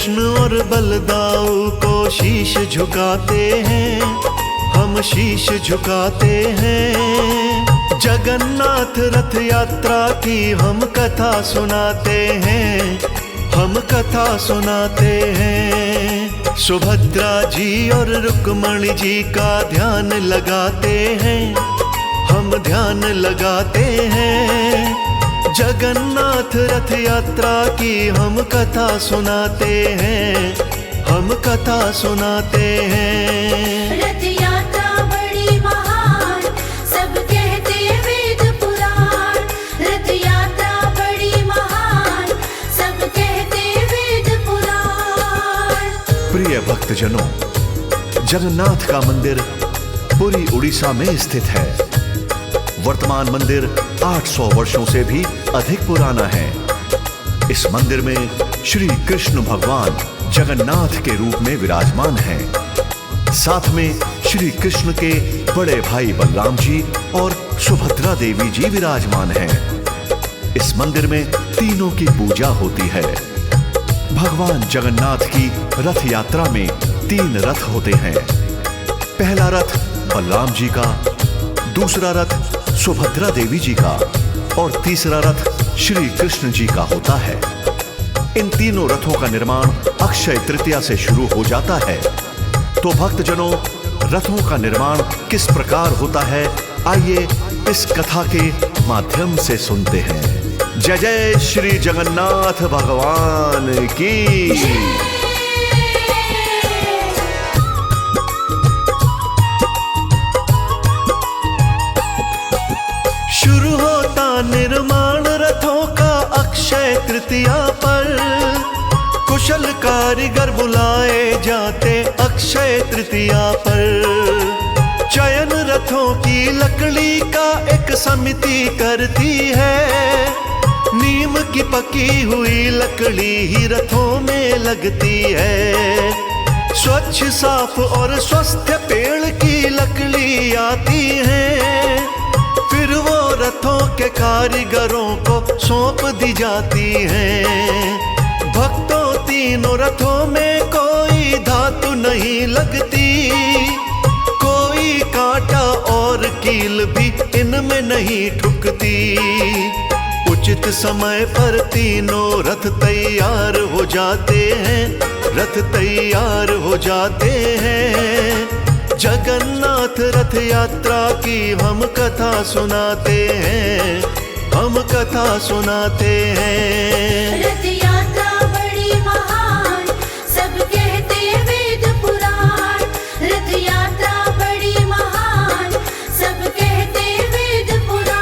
कृष्ण और बलदाऊ को शीश झुकाते हैं, हम शीश झुकाते हैं। जगन्नाथ रथ यात्रा की हम कथा सुनाते हैं, हम कथा सुनाते हैं। सुभद्रा जी और रुक्मणी जी का ध्यान लगाते हैं, हम ध्यान लगाते हैं। जगन्नाथ रथ यात्रा की हम कथा सुनाते हैं, हम कथा सुनाते हैं। रथ यात्रा बड़ी महान, सब कहते वेद पुराण। रथ यात्रा बड़ी महान, सब कहते वेद पुराण। प्रिय भक्तजनों, जगन्नाथ का मंदिर पुरी उड़ीसा में स्थित है। वर्तमान मंदिर 800 वर्षों से भी अधिक पुराना है। इस मंदिर में श्री कृष्ण भगवान जगन्नाथ के रूप में विराजमान हैं। साथ में श्री कृष्ण के बड़े भाई बलराम जी और सुभद्रा देवी जी विराजमान हैं। इस मंदिर में तीनों की पूजा होती है। भगवान जगन्नाथ की रथ यात्रा में 3 रथ होते हैं। पहला रथ बलराम जी का, दूसरा रथ सुभद्रा देवी जी का और तीसरा रथ श्री कृष्ण जी का होता है। इन तीनों रथों का निर्माण अक्षय तृतीया से शुरू हो जाता है। तो भक्तजनों, रथों का निर्माण किस प्रकार होता है, आइए इस कथा के माध्यम से सुनते हैं। जय जय श्री जगन्नाथ भगवान की। शुरू होता निर्माण रथों का अक्षय तृतीया पर। कुशल कारीगर बुलाए जाते अक्षय तृतीया पर। चयन रथों की लकड़ी का एक समिति करती है। नीम की पकी हुई लकड़ी ही रथों में लगती है। स्वच्छ साफ और स्वस्थ पेड़ की लकड़ी आती है। फिर वो रथों के कारीगरों को सौंप दी जाती हैं। भक्तों, तीनों रथों में कोई धातु नहीं लगती। कोई कांटा और कील भी इनमें नहीं ठुकती। उचित समय पर तीनों रथ तैयार हो जाते हैं, रथ तैयार हो जाते हैं। जगन्नाथ रथ यात्रा की हम कथा सुनाते हैं, हम कथा सुनाते हैं। रथ यात्रा बड़ी महान, सब कहते वेद पुराण। रथ यात्रा बड़ी महान, सब कहते वेद पुराण।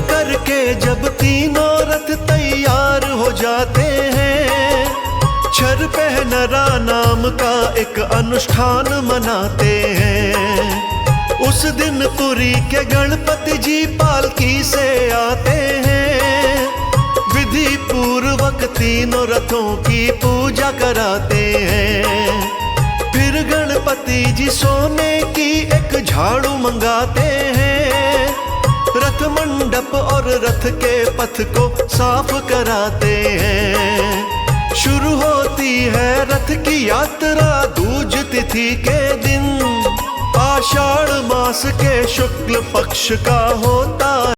करके जब तीनों रथ तैयार हो जाते हैं, छर पहनरा नाम का एक अनुष्ठान मनाते हैं। उस दिन पुरी के गणपति जी पालकी से आते हैं। विधि पूर्वक तीनों रथों की पूजा कराते हैं। फिर गणपति जी सोने की एक झाड़ू मंगाते हैं। रथ मंडप और रथ के पथ को साफ कराते हैं। शुरू होती है रथ की यात्रा दूज तिथि के दिन। आषाढ़ मास के शुक्ल पक्ष का होता है।